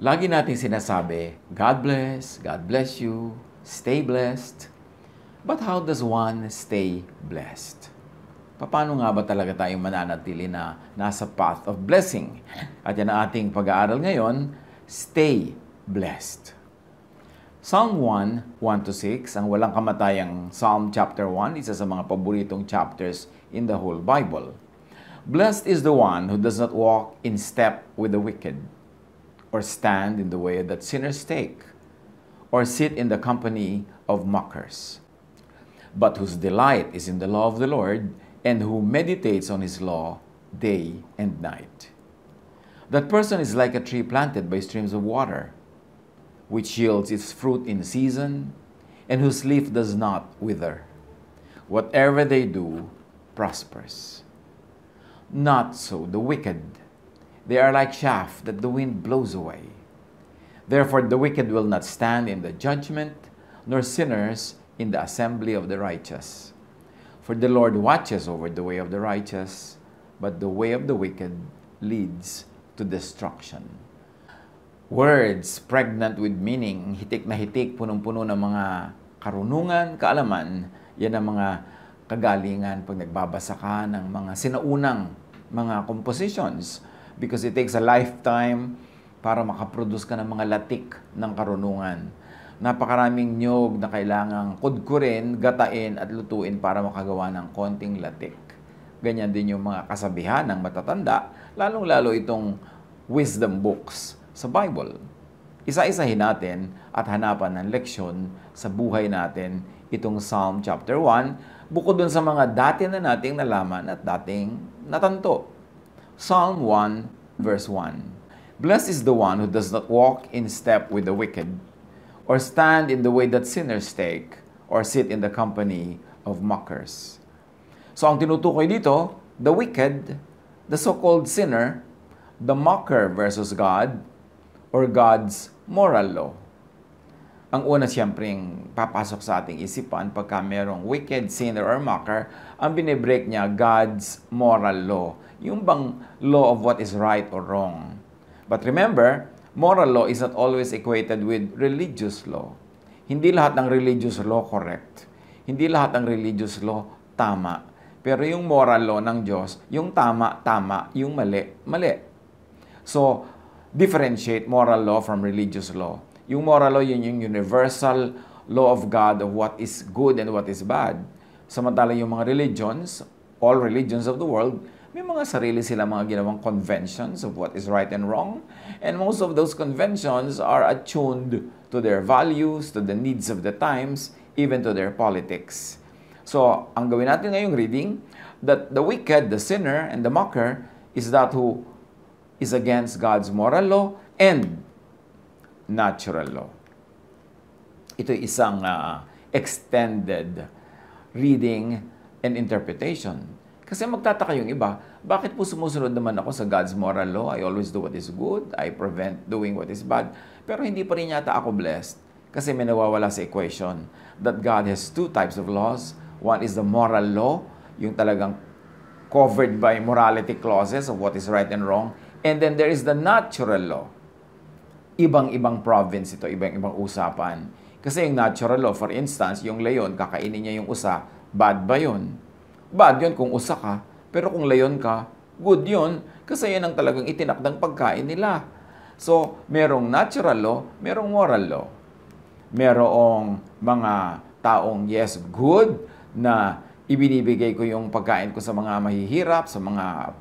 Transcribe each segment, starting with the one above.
Lagi nating sinasabi, God bless you, stay blessed. But how does one stay blessed? Paano nga ba talaga tayong mananatili na nasa path of blessing? At yan ang ating pag-aaral ngayon, stay blessed. Psalm 1, 1-6, ang walang kamatayang Psalm chapter 1, isa sa mga paboritong chapters in the whole Bible. Blessed is the one who does not walk in step with the wicked, or stand in the way that sinners take, or sit in the company of mockers, but whose delight is in the law of the Lord, and who meditates on his law day and night. That person is like a tree planted by streams of water, which yields its fruit in season, and whose leaf does not wither. Whatever they do prospers. Not so the wicked. They are like chaff that the wind blows away. Therefore the wicked will not stand in the judgment, nor sinners in the assembly of the righteous. For the Lord watches over the way of the righteous, but the way of the wicked leads to destruction. Words pregnant with meaning, hitik na hitik, punong-puno ng mga karunungan, kaalaman, yan ang mga kagalingan pag nagbabasa ka ng mga sinaunang mga compositions, because it takes a lifetime para makaproduce ka ng mga latik ng karunungan. Napakaraming nyog na kailangang kudkurin, gatain at lutuin para makagawa ng konting latik. Ganyan din yung mga kasabihan ng matatanda, lalong-lalo itong wisdom books sa Bible. Isa-isahin natin at hanapan ng leksyon sa buhay natin itong Psalm chapter 1, bukod dun sa mga dati na nating nalaman at dating natanto. Psalm 1, verse 1. Blessed is the one who does not walk in step with the wicked, or stand in the way that sinners take, or sit in the company of mockers. So ang tinutukoy dito, the wicked, the so-called sinner, the mocker versus God, or God's moral law. Ang una siyempreng papasok sa ating isipan pagka merong wicked, sinner, or mocker, ang binibreak niya God's moral law. Yung bang law of what is right or wrong. But remember, moral law is not always equated with religious law. Hindi lahat ng religious law correct. Hindi lahat ng religious law tama. Pero yung moral law ng Diyos, yung tama, tama, yung mali, mali. So, differentiate moral law from religious law. Yung moral law, yun yung universal law of God of what is good and what is bad. Samantala yung mga religions, all religions of the world, may mga sarili sila mga ginawang conventions of what is right and wrong. And most of those conventions are attuned to their values, to the needs of the times, even to their politics. So, ang gawin natin ngayong reading, that the wicked, the sinner, and the mocker is that who is against God's moral law and natural law. Ito isang extended reading and interpretation. Kasi magtataka yung iba, bakit po sumusunod naman ako sa God's moral law? I always do what is good, I prevent doing what is bad. Pero hindi pa rin yata ako blessed kasi may nawawala sa equation that God has two types of laws. One is the moral law, yung talagang covered by morality clauses of what is right and wrong. And then there is the natural law. Ibang-ibang province ito, ibang-ibang usapan. Kasi yung natural law, for instance, yung leon, kakainin niya yung usa, bad ba yun? Bad yun kung usa ka, pero kung leon ka, good yun, kasi yan ang talagang itinakdang pagkain nila. So, merong natural law, merong moral law. Merong mga taong, yes, good, na ibinibigay ko yung pagkain ko sa mga mahihirap, sa mga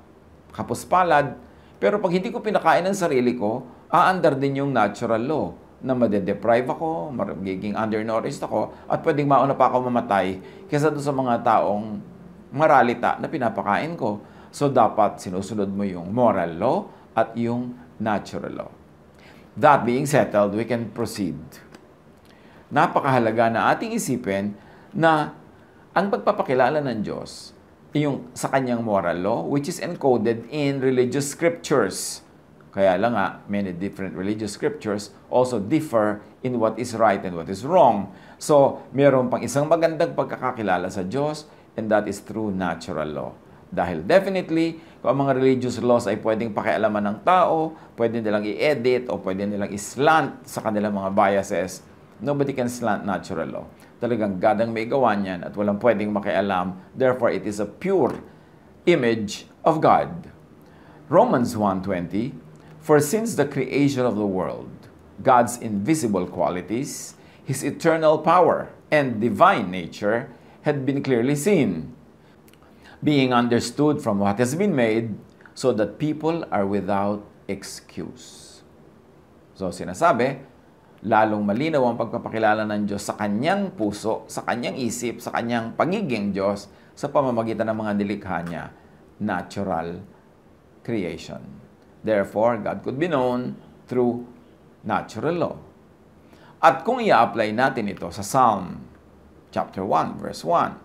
kapuspalad, pero pag hindi ko pinakain ng sarili ko, aandar din yung natural law na madedeprive ako, magiging undernourished ako, at pwedeng mauna pa ako mamatay kaysa doon sa mga taong maralita na pinapakain ko. So, dapat sinusunod mo yung moral law at yung natural law. That being settled, we can proceed. Napakahalaga na ating isipin na ang pagpapakilala ng Diyos yung sa kanyang moral law, which is encoded in religious scriptures. Kaya lang nga, many different religious scriptures also differ in what is right and what is wrong. So, meron pang isang magandang pagkakakilala sa Diyos, and that is through natural law. Dahil definitely, kung ang mga religious laws ay pwedeng pakialaman ng tao, pwede nilang i-edit o pwede nilang i-slant sa kanilang mga biases, nobody can slant natural law. Talagang God ang may gawa niyan at walang pwedeng makialam. Therefore, it is a pure image of God. Romans 1:20, for since the creation of the world, God's invisible qualities, His eternal power and divine nature had been clearly seen, being understood from what has been made, so that people are without excuse. So sinasabi, lalong malinaw ang pagpapakilala ng Diyos sa kanyang puso, sa kanyang isip, sa kanyang pagiging Diyos, sa pamamagitan ng mga nilikha niya, natural creation. Therefore, God could be known through natural law. At kung i-apply natin ito sa Psalm chapter 1, verse 1,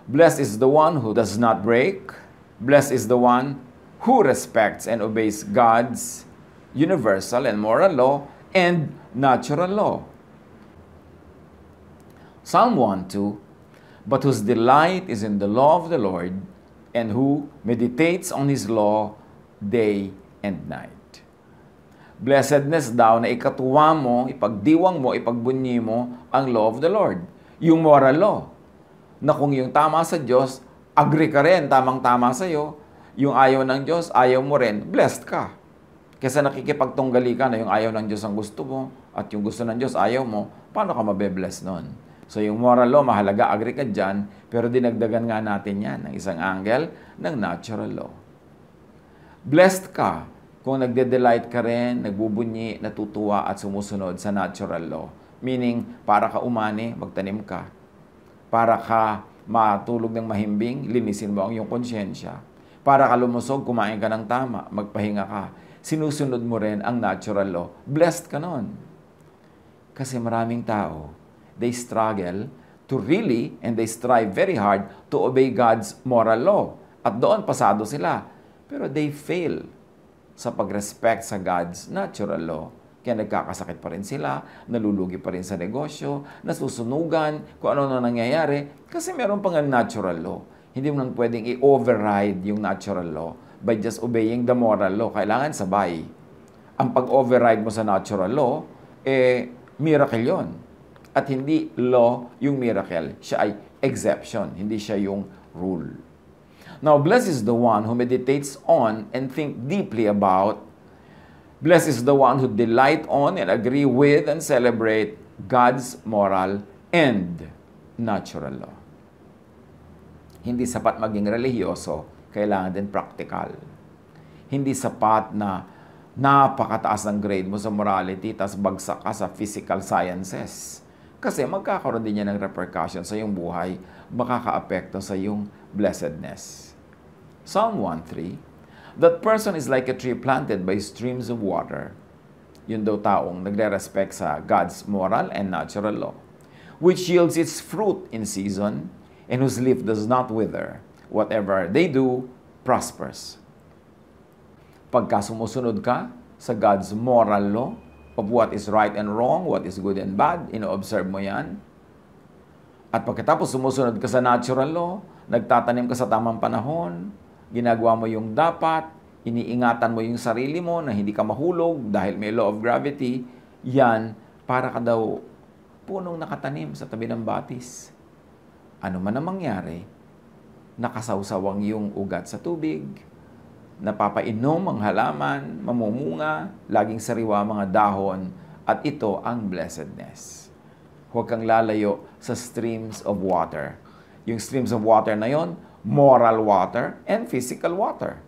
blessed is the one who does not break. Blessed is the one who respects and obeys God's universal and moral law and natural law. Psalm 1:2, but whose delight is in the law of the Lord, and who meditates on His law day and night. Blessedness daw na ikatuwa mo, ipagdiwang mo, ipagbunyi mo ang law of the Lord. Yung moral law. Na kung yung tama sa Diyos, agree ka rin, tamang-tama sa'yo. Yung ayaw ng Diyos, ayaw mo rin, blessed ka. Kesa nakikipagtunggali ka na yung ayaw ng Diyos ang gusto mo, at yung gusto ng Diyos ayaw mo, paano ka mabe-bless nun? So yung moral law, mahalaga, agree ka dyan, pero dinagdagan nga natin yan ng isang angle ng natural law. Blessed ka kung nagde-delight ka rin, nagbubunyi, natutuwa at sumusunod sa natural law. Meaning, para ka umani, magtanim ka. Para ka matulog ng mahimbing, linisin mo ang iyong konsyensya. Para ka lumusog, kumain ka ng tama, magpahinga ka. Sinusunod mo rin ang natural law. Blessed ka nun. Kasi maraming tao, they struggle to really, and they strive very hard to obey God's moral law. At doon pasado sila. Pero they fail sa pag-respect sa God's natural law. Kaya nagkakasakit pa rin sila, nalulugi pa rin sa negosyo, nasusunugan, kung ano na nangyayari, kasi meron pang natural law. Hindi mo nang pwedeng i-override yung natural law by just obeying the moral law. Kailangan sabay. Ang pag-override mo sa natural law, miracle yon. At hindi law yung miracle. Siya ay exception, hindi siya yung rule. Now, blessed is the one who meditates on and think deeply about. Blessed is the one who delight on and agree with and celebrate God's moral and natural law. Hindi sapat maging relihiyoso, kailangan din practical. Hindi sapat na napakataas ang grade mo sa morality, tas bagsak ka sa physical sciences. Kasi magkakaroon din yan ng repercussion sa iyong buhay, makaka-apekto sa iyong blessedness. Psalm 1:3, that person is like a tree planted by streams of water. Yun daw taong nagre-respect sa God's moral and natural law, which yields its fruit in season, and whose leaf does not wither. Whatever they do, prospers. Pagka sumusunod ka sa God's moral law of what is right and wrong, what is good and bad, ino-observe mo yan. At pagkatapos sumusunod ka sa natural law, nagtatanim ka sa tamang panahon, ginagawa mo yung dapat, iniingatan mo yung sarili mo na hindi ka mahulog dahil may law of gravity, yan, para ka daw punong nakatanim sa tabi ng batis. Ano man ang mangyari, nakasawsawang yung ugat sa tubig, napapainom ang halaman, mamumunga, laging sariwa mga dahon, at ito ang blessedness. Huwag kang lalayo sa streams of water. Yung streams of water na yon, moral water and physical water.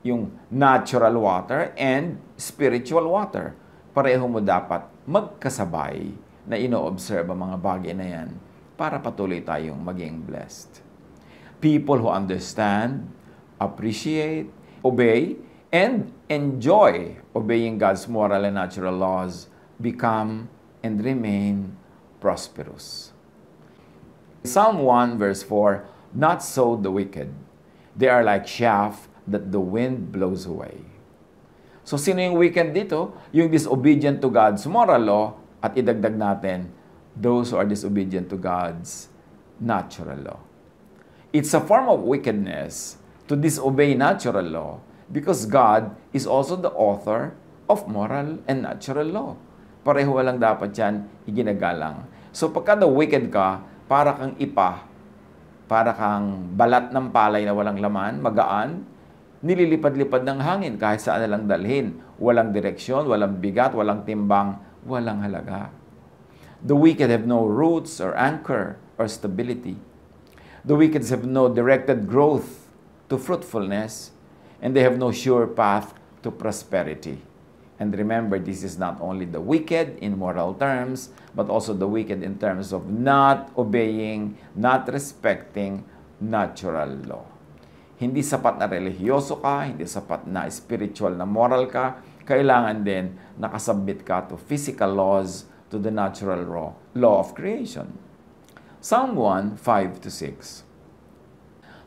Yung natural water and spiritual water. Pareho mo dapat magkasabay na ino-observe ang mga bagay na yan para patuloy tayong maging blessed. People who understand, appreciate, obey, and enjoy obeying God's moral and natural laws become and remain prosperous. Psalm 1 verse 4, not so the wicked. They are like chaff that the wind blows away. So sino yung wicked dito? Yung disobedient to God's moral law, at idagdag natin, those who are disobedient to God's natural law. It's a form of wickedness to disobey natural law because God is also the author of moral and natural law. Pareho lang dapat yan iginagalang. So pagka the wicked ka, para kang para kang balat ng palay na walang laman, magaan, nililipad-lipad ng hangin kahit saan na lang dalhin. Walang direksyon, walang bigat, walang timbang, walang halaga. The wicked have no roots or anchor or stability. The wicked have no directed growth to fruitfulness, and they have no sure path to prosperity. And remember, this is not only the wicked in moral terms, but also the wicked in terms of not obeying, not respecting natural law. Hindi sapat na relihiyoso ka, hindi sapat na spiritual na moral ka, kailangan din nakasubmit ka to physical laws, to the natural law of creation. Psalm 1, 5-6.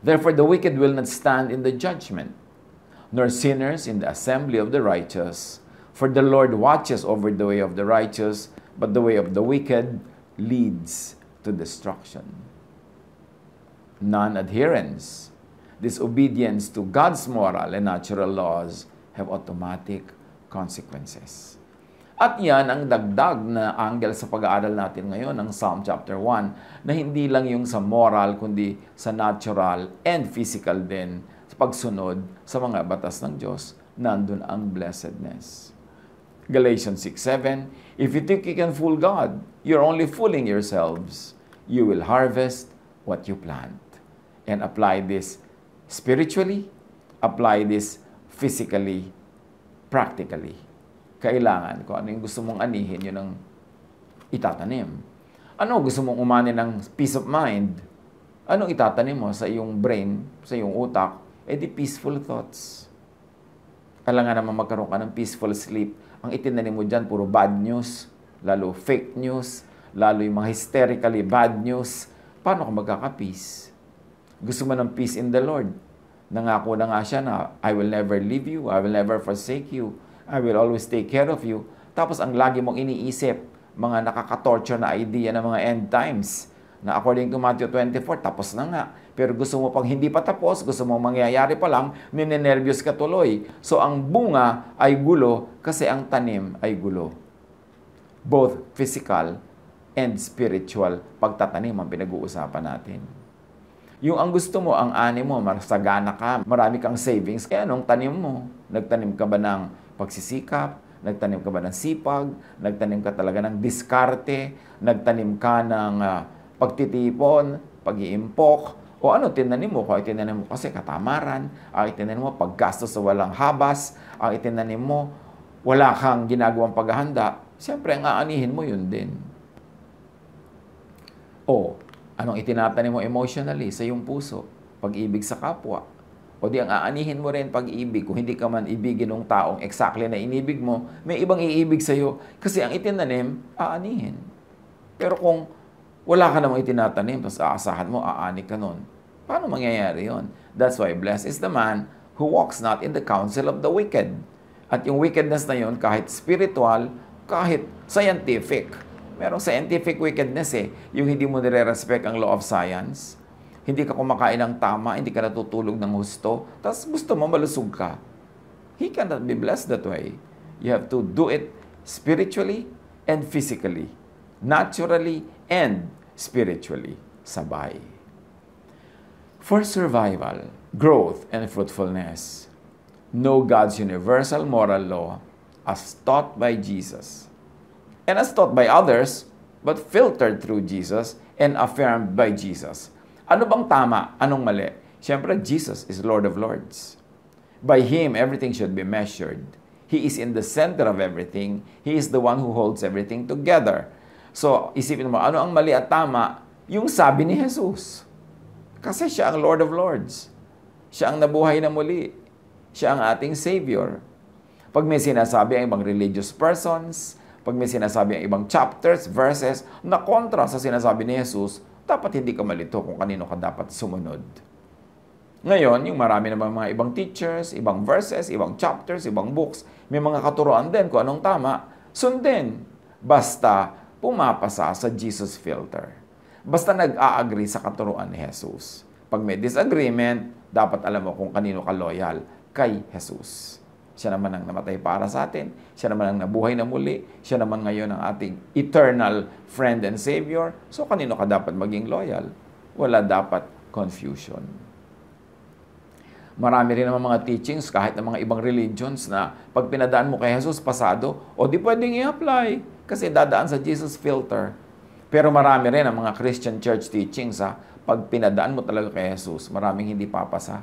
Therefore the wicked will not stand in the judgment, nor sinners in the assembly of the righteous. For the Lord watches over the way of the righteous, but the way of the wicked leads to destruction. Non-adherence, disobedience to God's moral and natural laws have automatic consequences. At yan ang dagdag na angle sa pag-aaral natin ngayon ng Psalm chapter 1 na hindi lang yung sa moral kundi sa natural and physical din sa pagsunod sa mga batas ng Diyos, nandun ang blessedness. Galatians 6:7, if you think you can fool God, you're only fooling yourselves. You will harvest what you plant. And apply this spiritually, apply this physically, practically. Kailangan, kung ano yung gusto mong anihin, yun ang itatanim. Ano gusto mong umani ng peace of mind? Anong itatanim mo sa iyong brain, sa iyong utak? Eh di peaceful thoughts. Kailangan naman magkaroon ka ng peaceful sleep. Ang itinanim mo dyan, puro bad news, lalo fake news, lalo yung mga hysterically bad news. Paano ka magkaka-peace? Gusto mo ng peace in the Lord? Nangako na nga siya na, I will never leave you, I will never forsake you, I will always take care of you. Tapos ang lagi mong iniisip, mga nakaka-torture na idea ng mga end times, na according to Matthew 24, tapos na nga. Pero gusto mo pang hindi pa tapos, gusto mo mangyayari pa lang, ninenervyos ka tuloy. So ang bunga ay gulo kasi ang tanim ay gulo. Both physical and spiritual pagtatanim ang pinag-uusapan natin. Yung ang gusto mo, ang ani mo, masagana ka, marami kang savings, kaya anong tanim mo? Nagtanim ka ba ng pagsisikap? Nagtanim ka ba ng sipag? Nagtanim ka talaga ng diskarte? Nagtanim ka ng pagtitipon, pag-iimpok? O ano tinanim mo? Kung itinanim mo kasi katamaran, ang itinanim mo paggastos sa walang habas, ang itinanim mo wala kang ginagawang paghahanda, siyempre ang aanihin mo yun din. O anong itinatanim mo emotionally sa iyong puso? Pag-ibig sa kapwa. O di ang aanihin mo rin pag-ibig. Kung hindi ka man ibigin ng taong exactly na inibig mo, may ibang iibig sa'yo. Kasi ang itinanim, aanihin. Pero kung wala ka namang itinatanim, tapos aasahan mo, aani ka nun. Paano mangyayari yon? That's why blessed is the man who walks not in the counsel of the wicked. At yung wickedness na yun, kahit spiritual, kahit scientific. Merong scientific wickedness yung hindi mo nire-respect ang law of science. Hindi ka kumakain ng tama, hindi ka natutulog ng husto, tapos gusto mo malusog ka. He cannot be blessed that way. You have to do it spiritually and physically. Naturally and spiritually. Sabay. For survival, growth, and fruitfulness, know God's universal moral law as taught by Jesus. And as taught by others, but filtered through Jesus and affirmed by Jesus. Ano bang tama? Anong mali? Siyempre, Jesus is Lord of Lords. By Him, everything should be measured. He is in the center of everything. He is the one who holds everything together. So, isipin mo, ano ang mali at tama? Yung sabi ni Jesus. Kasi siya ang Lord of Lords. Siya ang nabuhay na muli. Siya ang ating Savior. Pag may sinasabi ang ibang religious persons, pag may sinasabi ang ibang chapters, verses, na kontra sa sinasabi ni Jesus, dapat hindi ka malito kung kanino ka dapat sumunod. Ngayon, yung marami naman mga ibang teachers, ibang verses, ibang chapters, ibang books, may mga katuroan din kung anong tama, sundin. Basta pumapasa sa Jesus filter. Basta nag-a-agree sa katuroan ni Jesus. Pag may disagreement, dapat alam mo kung kanino ka loyal, kay Jesus. Siya naman ang namatay para sa atin, siya naman ang nabuhay na muli, siya naman ngayon ang ating eternal friend and Savior. So kanino ka dapat maging loyal? Wala dapat confusion. Marami rin naman mga teachings kahit ng mga ibang religions na pag pinadaan mo kay Jesus, pasado, o di pwedeng i-apply kasi dadaan sa Jesus filter. Pero marami rin ang mga Christian church teachings pag pinadaan mo talaga kay Jesus, maraming hindi papasa.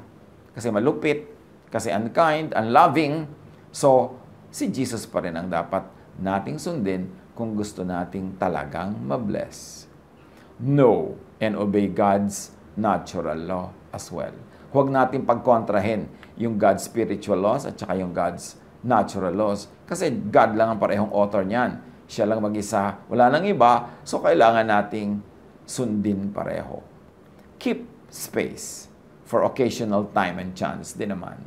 Kasi malupit, kasi unkind, unloving. So, si Jesus pa rin ang dapat nating sundin kung gusto nating talagang mabless. Know and obey God's natural law as well. Huwag natin pagkontrahin yung God's spiritual laws at saka yung God's natural laws. Kasi God lang ang parehong author niyan. Siya lang mag-isa, wala nang iba, so kailangan nating sundin pareho. Keep space for occasional time and chance din naman.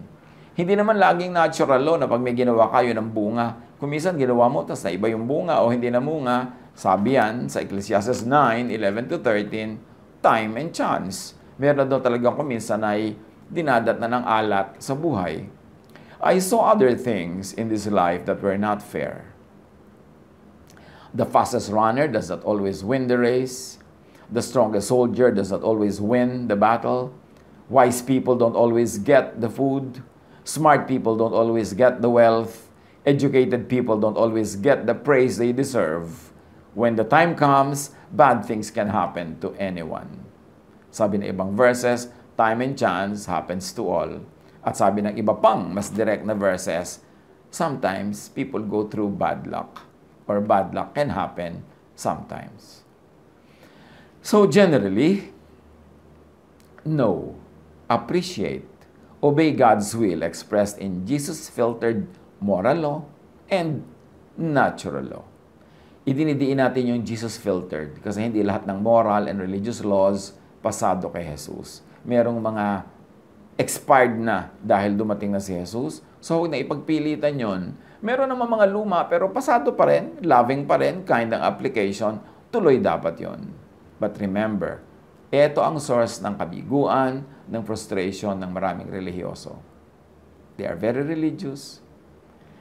Hindi naman laging natural law na pag may ginawa kayo ng bunga, kung minsan ginawa mo, tapos na iba yung bunga o hindi na bunga, sabi yan sa Ecclesiastes 9:11-13, time and chance. Meron daw talagang kung minsan ay dinadat na ng alat sa buhay. I saw other things in this life that were not fair. The fastest runner does not always win the race. The strongest soldier does not always win the battle. Wise people don't always get the food. Smart people don't always get the wealth. Educated people don't always get the praise they deserve. When the time comes, bad things can happen to anyone. Sabi ng ibang verses, time and chance happens to all. At sabi ng iba pang mas direct na verses, sometimes people go through bad luck. Or bad luck can happen sometimes. So generally, know, appreciate, obey God's will expressed in Jesus-filtered moral law and natural law. Idinidiin natin yung Jesus-filtered kasi hindi lahat ng moral and religious laws pasado kay Jesus. Merong mga expired na dahil dumating na si Jesus. So huwag na ipagpilitan yon. Meron naman mga luma pero pasado pa rin, loving pa rin, kind ng application, tuloy dapat yon. But remember, ito ang source ng kabiguan, ng frustration ng maraming relihiyoso. They are very religious,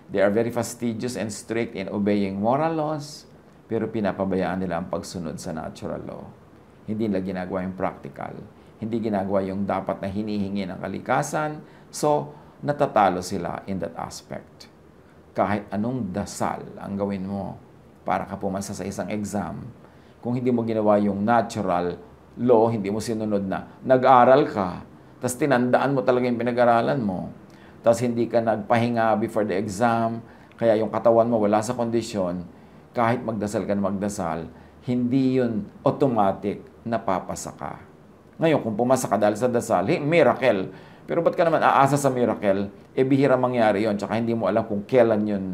they are very fastidious and strict in obeying moral laws, pero pinapabayaan nila ang pagsunod sa natural law. Hindi nila ginagawa yung practical, hindi ginagawa yung dapat na hinihingi ng kalikasan, so natatalo sila in that aspect. Kahit anong dasal ang gawin mo para ka pumasa sa isang exam, kung hindi mo ginawa yung natural law, hindi mo sinunod na nag-aral ka, tapos tinandaan mo talaga yung pinag-aralan mo, tapos hindi ka nagpahinga before the exam, kaya yung katawan mo wala sa kondisyon, kahit magdasal ka na magdasal, hindi yun automatic na papasa ka. Ngayon, kung pumasa ka dahil sa dasal, miracle. Pero ba't ka naman aasa sa miracle? Bihira mangyari yon, tsaka hindi mo alam kung kailan yun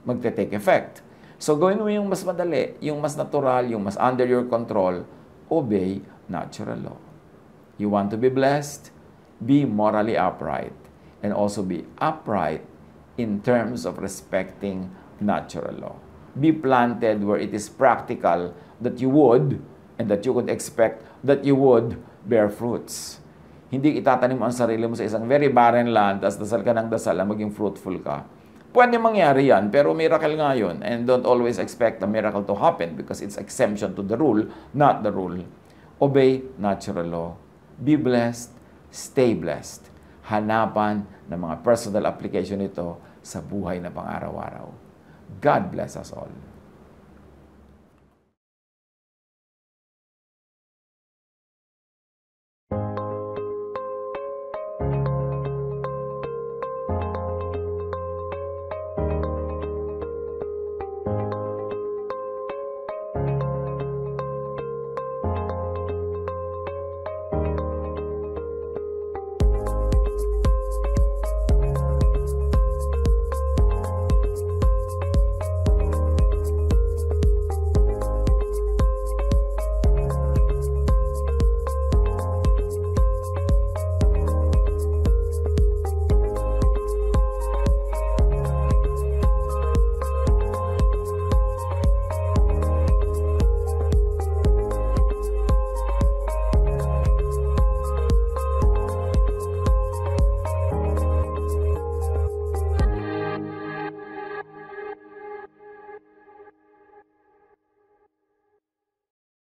magte-take effect. So, gawin mo yung mas madali, yung mas natural, yung mas under your control, obey natural law. You want to be blessed? Be morally upright. And also be upright in terms of respecting natural law. Be planted where it is practical that you would, and that you could expect that you would bear fruits. Hindi itatanim ang sarili mo sa isang very barren land, tapos dasal ka ng dasal, maging fruitful ka. Pwede mangyari yan, pero miracle nga yun. And don't always expect a miracle to happen because it's exemption to the rule, not the rule. Obey natural law. Be blessed, stay blessed. Hanapan ng mga personal application nito sa buhay na pang-araw-araw. God bless us all.